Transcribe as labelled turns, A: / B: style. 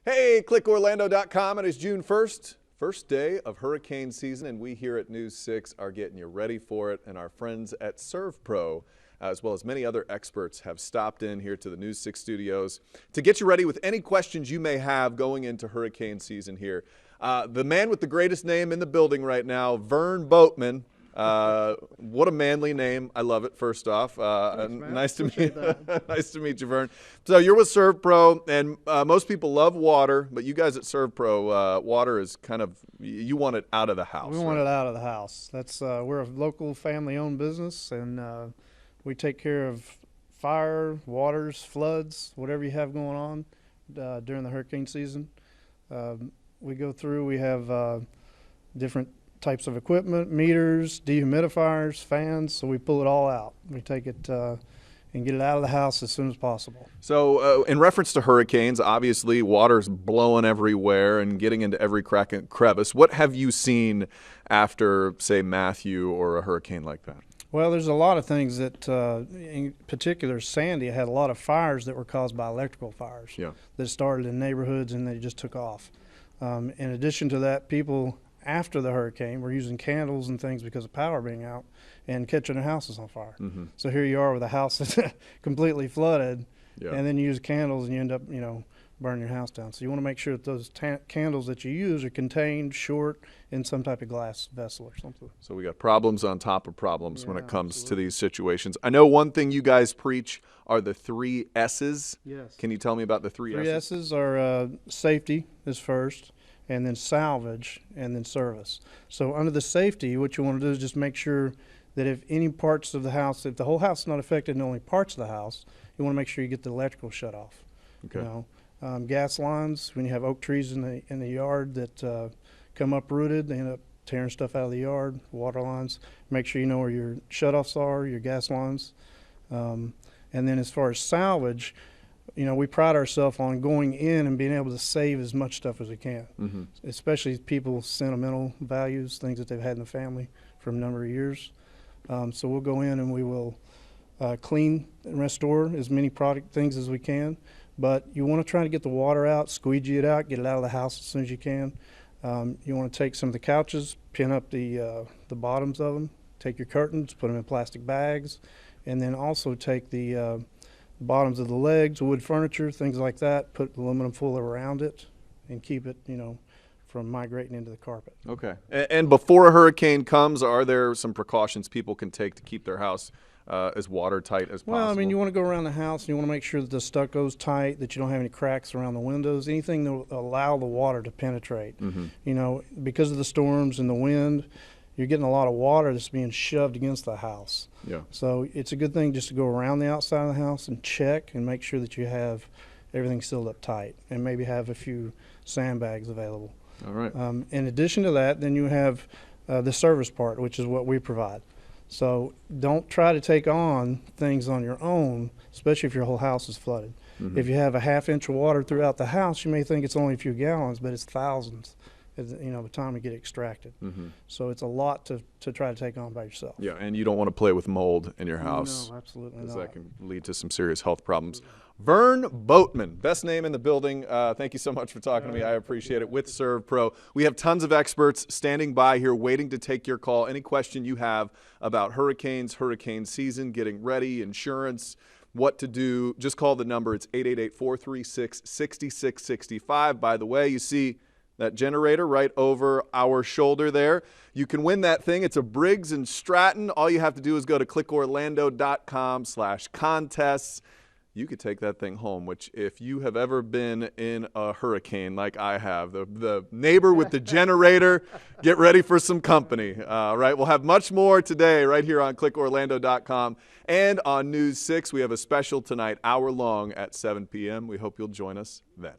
A: Hey, clickorlando.com. It is June 1st, first day of hurricane season, and we here at News 6 are getting you ready for it. And our friends at ServPro, as well as many other experts, have stopped in here to the News 6 studios to get you ready with any questions you may have going into hurricane season here. The man with the greatest name in the building right now, Vern Boatman. What a manly name. I love it, first off.
B: Thanks,
A: nice to
B: meet
A: nice to meet you, Vern. So you're with ServPro, and most people love water, but you guys at ServPro, water is kind of, you want it out of the house.
B: We want it out of the house. That's we're a local family-owned business, and we take care of fire, waters, floods, whatever you have going on during the hurricane season. We go through, we have different types of equipment, meters, dehumidifiers, fans, so we pull it all out. We take it and get it out of the house as soon as possible.
A: So in reference to hurricanes, obviously water's blowing everywhere and getting into every crack and crevice. What have you seen after, say, Matthew or a hurricane like that?
B: Well, there's a lot of things that, in particular, Sandy had a lot of fires that were caused by electrical fires that started in neighborhoods and they just took off. In addition to that, people after the hurricane were using candles and things because of power being out and catching their houses on fire. Mm-hmm. So here you are with a house that's completely flooded, and then you use candles and you end up, burning your house down. So you want to make sure that those candles that you use are contained short in some type of glass vessel or something.
A: So we got problems on top of problems when it comes to these situations. I know one thing you guys preach are the 3 S's.
B: Yes.
A: Can you tell me about the 3 S's?
B: 3 S's are safety is first, and then salvage, and then service. So under the safety, what you want to do is just make sure that if any parts of the house, if the whole house is not affected and only parts of the house, you want to make sure you get the electrical shut off.
A: Okay.
B: Gas lines, when you have oak trees in the yard that come uprooted, they end up tearing stuff out of the yard. Water lines, make sure you know where your shutoffs are, your gas lines. And then as far as salvage, we pride ourselves on going in and being able to save as much stuff as we can, especially people's sentimental values, things that they've had in the family for a number of years. So we'll go in and we will clean and restore as many things as we can. But you want to try to get the water out, squeegee it out, get it out of the house as soon as you can. You want to take some of the couches, pin up the bottoms of them, take your curtains, put them in plastic bags, and then also take the bottoms of the legs, wood furniture, things like that, put aluminum foil around it and keep it, from migrating into the carpet.
A: Okay. And before a hurricane comes, are there some precautions people can take to keep their house as watertight as possible?
B: Well, you want to go around the house and you want to make sure that the stucco's tight, that you don't have any cracks around the windows, anything that will allow the water to penetrate. Because of the storms and the wind, you're getting a lot of water that's being shoved against the house. Yeah. So it's a good thing just to go around the outside of the house and check and make sure that you have everything sealed up tight and maybe have a few sandbags available.
A: All right.
B: In addition to that, then you have the service part, which is what we provide. So don't try to take on things on your own, especially if your whole house is flooded. If you have a ½ inch of water throughout the house, you may think it's only a few gallons, but it's thousands. By the time we get extracted. So it's a lot to try to take on by yourself.
A: Yeah, and you don't want to play with mold in your house.
B: No, absolutely not.
A: Because that can lead to some serious health problems. Vern Boatman, best name in the building. Thank you so much for talking to me. I appreciate it. With ServPro, we have tons of experts standing by here waiting to take your call. Any question you have about hurricanes, hurricane season, getting ready, insurance, what to do, just call the number. It's 888-436-6665. By the way, you see that generator right over our shoulder there. You can win that thing. It's a Briggs & Stratton. All you have to do is go to clickorlando.com/contests. You could take that thing home, which if you have ever been in a hurricane like I have, the neighbor with the generator, get ready for some company. Right? We'll have much more today right here on clickorlando.com and on News 6. We have a special tonight, hour long at 7 p.m. We hope you'll join us then.